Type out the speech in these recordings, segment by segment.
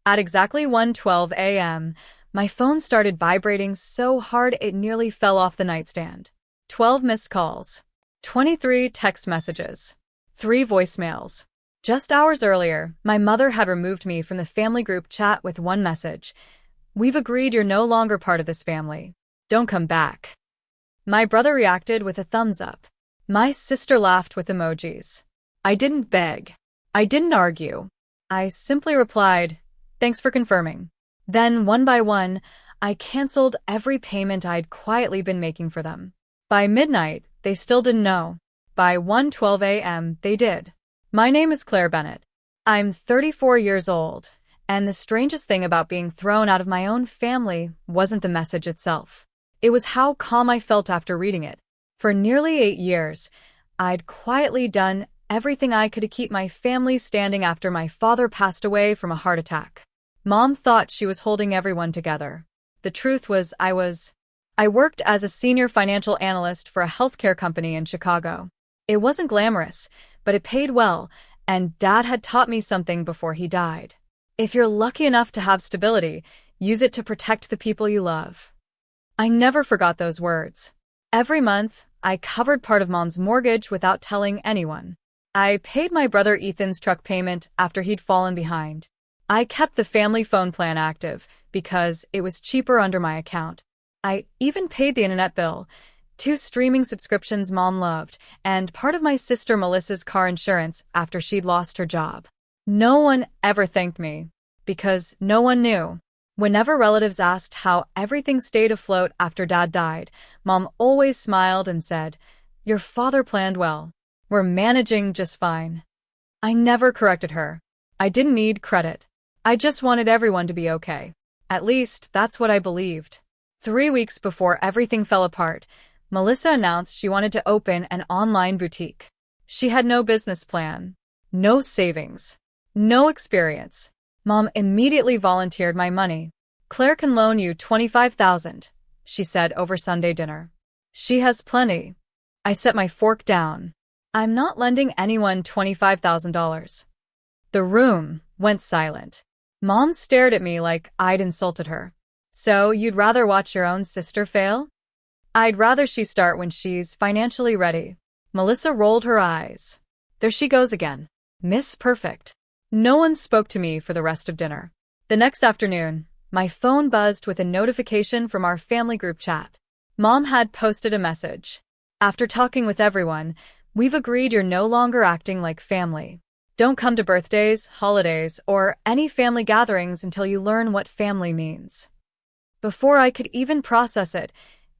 At exactly 1:12 a.m., my phone started vibrating so hard it nearly fell off the nightstand. 12 missed calls, 23 text messages, 3 voicemails. Just hours earlier, my mother had removed me from the family group chat with one message. "We've agreed you're no longer part of this family. Don't come back." My brother reacted with a thumbs up. My sister laughed with emojis. I didn't beg. I didn't argue. I simply replied, "Thanks for confirming." Then, one by one, I canceled every payment I'd quietly been making for them. By midnight, they still didn't know. By 1:12 a.m., they did. My name is Claire Bennett. I'm 34 years old, and the strangest thing about being thrown out of my own family wasn't the message itself. It was how calm I felt after reading it. For nearly 8 years, I'd quietly done everything I could to keep my family standing after my father passed away from a heart attack. Mom thought she was holding everyone together. The truth was I worked as a senior financial analyst for a healthcare company in Chicago. It wasn't glamorous, but it paid well, and Dad had taught me something before he died. If you're lucky enough to have stability, use it to protect the people you love. I never forgot those words. Every month, I covered part of Mom's mortgage without telling anyone. I paid my brother Ethan's truck payment after he'd fallen behind. I kept the family phone plan active because it was cheaper under my account. I even paid the internet bill, 2 streaming subscriptions Mom loved, and part of my sister Melissa's car insurance after she'd lost her job. No one ever thanked me, because no one knew. Whenever relatives asked how everything stayed afloat after Dad died, Mom always smiled and said, "Your father planned well. We're managing just fine." I never corrected her. I didn't need credit. I just wanted everyone to be okay. At least, that's what I believed. 3 weeks before everything fell apart, Melissa announced she wanted to open an online boutique. She had no business plan, no savings, no experience. Mom immediately volunteered my money. "Claire can loan you $25,000, she said over Sunday dinner. "She has plenty." I set my fork down. I'm not lending anyone $25,000. The room went silent. Mom stared at me like I'd insulted her. "So you'd rather watch your own sister fail?" "I'd rather she start when she's financially ready." Melissa rolled her eyes. There she goes again. Miss Perfect. No one spoke to me for the rest of dinner. The next afternoon, my phone buzzed with a notification from our family group chat. Mom had posted a message. "After talking with everyone, we've agreed you're no longer acting like family. Don't come to birthdays, holidays, or any family gatherings until you learn what family means." Before I could even process it,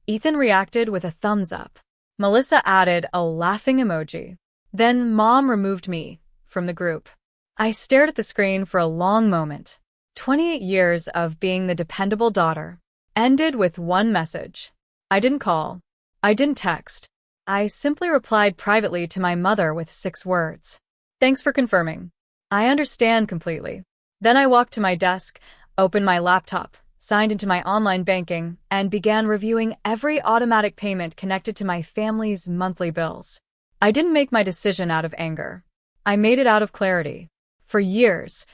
Ethan reacted with a thumbs up. Melissa added a laughing emoji. Then Mom removed me from the group. I stared at the screen for a long moment. 28 years of being the dependable daughter ended with one message. I didn't call. I didn't text. I simply replied privately to my mother with 6 words. "Thanks for confirming. I understand completely." Then I walked to my desk, opened my laptop, signed into my online banking, and began reviewing every automatic payment connected to my family's monthly bills. I didn't make my decision out of anger. I made it out of clarity. For years,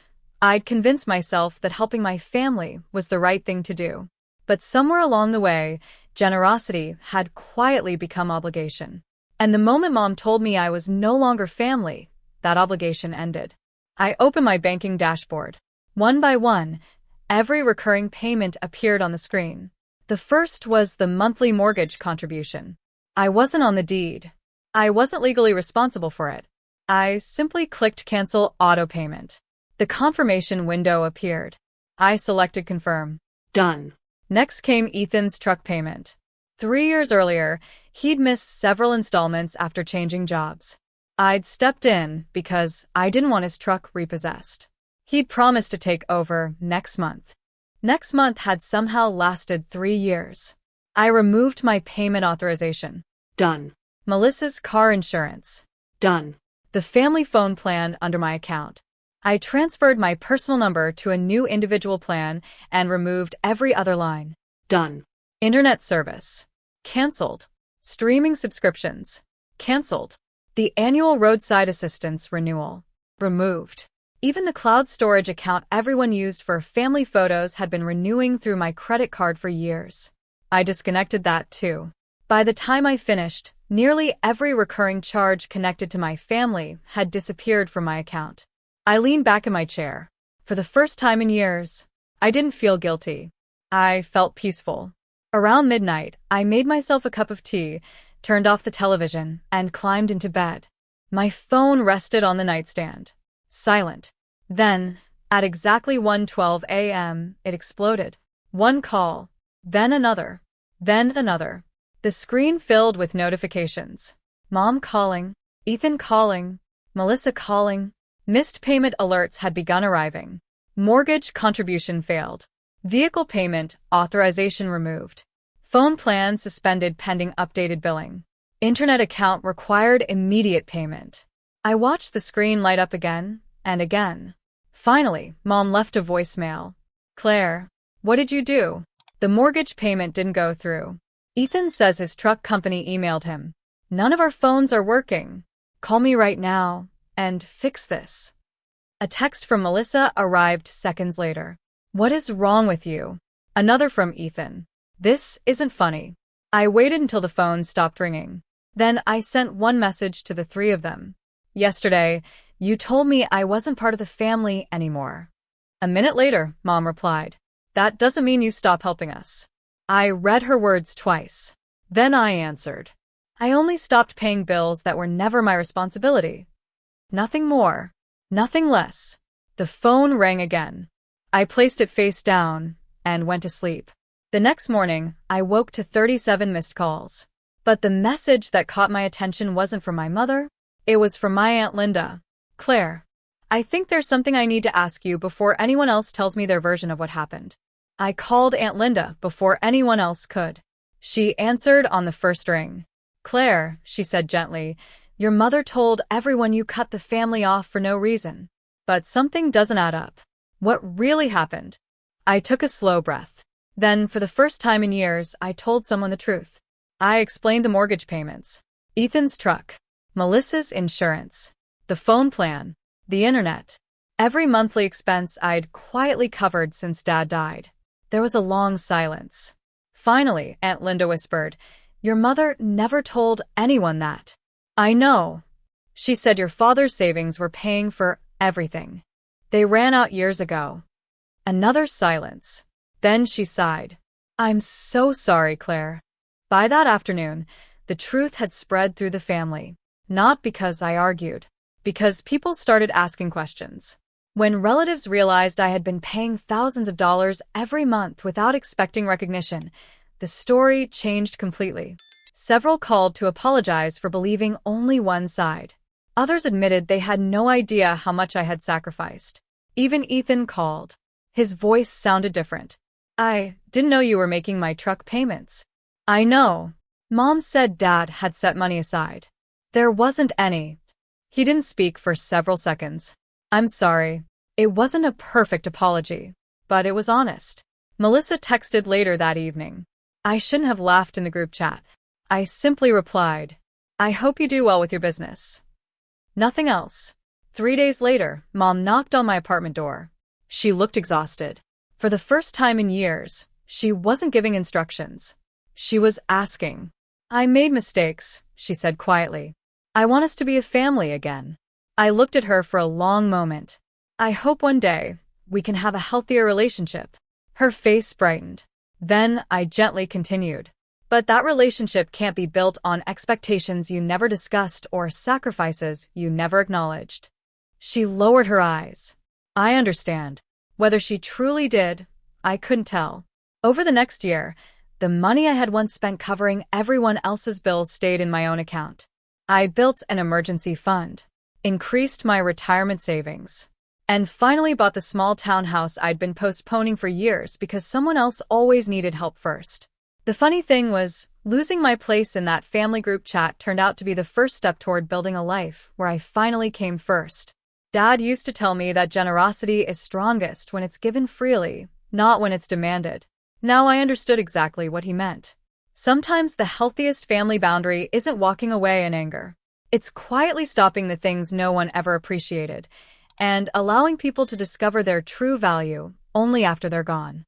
I'd convinced myself that helping my family was the right thing to do. But somewhere along the way, generosity had quietly become obligation. And the moment Mom told me I was no longer family, that obligation ended. I opened my banking dashboard. One by one, every recurring payment appeared on the screen. The first was the monthly mortgage contribution. I wasn't on the deed. I wasn't legally responsible for it. I simply clicked Cancel Auto Payment. The confirmation window appeared. I selected Confirm. Done. Next came Ethan's truck payment. 3 years earlier, he'd missed several installments after changing jobs. I'd stepped in because I didn't want his truck repossessed. He'd promised to take over next month. Next month had somehow lasted 3 years. I removed my payment authorization. Done. Melissa's car insurance. Done. The family phone plan under my account. I transferred my personal number to a new individual plan and removed every other line. Done. Internet service. Cancelled. Streaming subscriptions. Cancelled. The annual roadside assistance renewal. Removed. Even the cloud storage account everyone used for family photos had been renewing through my credit card for years. I disconnected that too. By the time I finished, nearly every recurring charge connected to my family had disappeared from my account. I leaned back in my chair. For the first time in years, I didn't feel guilty. I felt peaceful. Around midnight, I made myself a cup of tea, turned off the television, and climbed into bed. My phone rested on the nightstand, silent. Then, at exactly 1:12 a.m., it exploded. One call, then another, then another. The screen filled with notifications. Mom calling, Ethan calling, Melissa calling. Missed payment alerts had begun arriving. Mortgage contribution failed. Vehicle payment authorization removed. Phone plan suspended pending updated billing. Internet account required immediate payment. I watched the screen light up again and again. Finally, Mom left a voicemail. Claire, what did you do? The mortgage payment didn't go through. Ethan says his truck company emailed him. None of our phones are working. Call me right now and fix this. A text from Melissa arrived seconds later. What is wrong with you? Another from Ethan. This isn't funny. I waited until the phone stopped ringing. Then I sent one message to the three of them. Yesterday, you told me I wasn't part of the family anymore. A minute later, Mom replied. That doesn't mean you stop helping us. I read her words twice. Then I answered. I only stopped paying bills that were never my responsibility. Nothing more. Nothing less. The phone rang again. I placed it face down and went to sleep. The next morning, I woke to 37 missed calls. But the message that caught my attention wasn't from my mother. It was from my Aunt Linda. Claire, I think there's something I need to ask you before anyone else tells me their version of what happened. I called Aunt Linda before anyone else could. She answered on the first ring. Claire, she said gently, your mother told everyone you cut the family off for no reason. But something doesn't add up. What really happened? I took a slow breath. Then, for the first time in years, I told someone the truth. I explained the mortgage payments, Ethan's truck, Melissa's insurance, the phone plan, the internet, every monthly expense I'd quietly covered since Dad died. There was a long silence. Finally, Aunt Linda whispered, your mother never told anyone that. I know. She said your father's savings were paying for everything. They ran out years ago. Another silence. Then she sighed. I'm so sorry, Claire. By that afternoon, the truth had spread through the family. Not because I argued, because people started asking questions. When relatives realized I had been paying thousands of dollars every month without expecting recognition, the story changed completely. Several called to apologize for believing only one side. Others admitted they had no idea how much I had sacrificed. Even Ethan called. His voice sounded different. I didn't know you were making my truck payments. I know. Mom said Dad had set money aside. There wasn't any. He didn't speak for several seconds. I'm sorry. It wasn't a perfect apology, but it was honest. Melissa texted later that evening. I shouldn't have laughed in the group chat. I simply replied, I hope you do well with your business. Nothing else. 3 days later, Mom knocked on my apartment door. She looked exhausted. For the first time in years, she wasn't giving instructions. She was asking. I made mistakes, she said quietly. I want us to be a family again. I looked at her for a long moment. I hope one day we can have a healthier relationship. Her face brightened. Then I gently continued. But that relationship can't be built on expectations you never discussed or sacrifices you never acknowledged. She lowered her eyes. I understand. Whether she truly did, I couldn't tell. Over the next year, the money I had once spent covering everyone else's bills stayed in my own account. I built an emergency fund, increased my retirement savings, and finally bought the small townhouse I'd been postponing for years because someone else always needed help first. The funny thing was, losing my place in that family group chat turned out to be the first step toward building a life where I finally came first. Dad used to tell me that generosity is strongest when it's given freely, not when it's demanded. Now I understood exactly what he meant. Sometimes the healthiest family boundary isn't walking away in anger. It's quietly stopping the things no one ever appreciated and allowing people to discover their true value only after they're gone.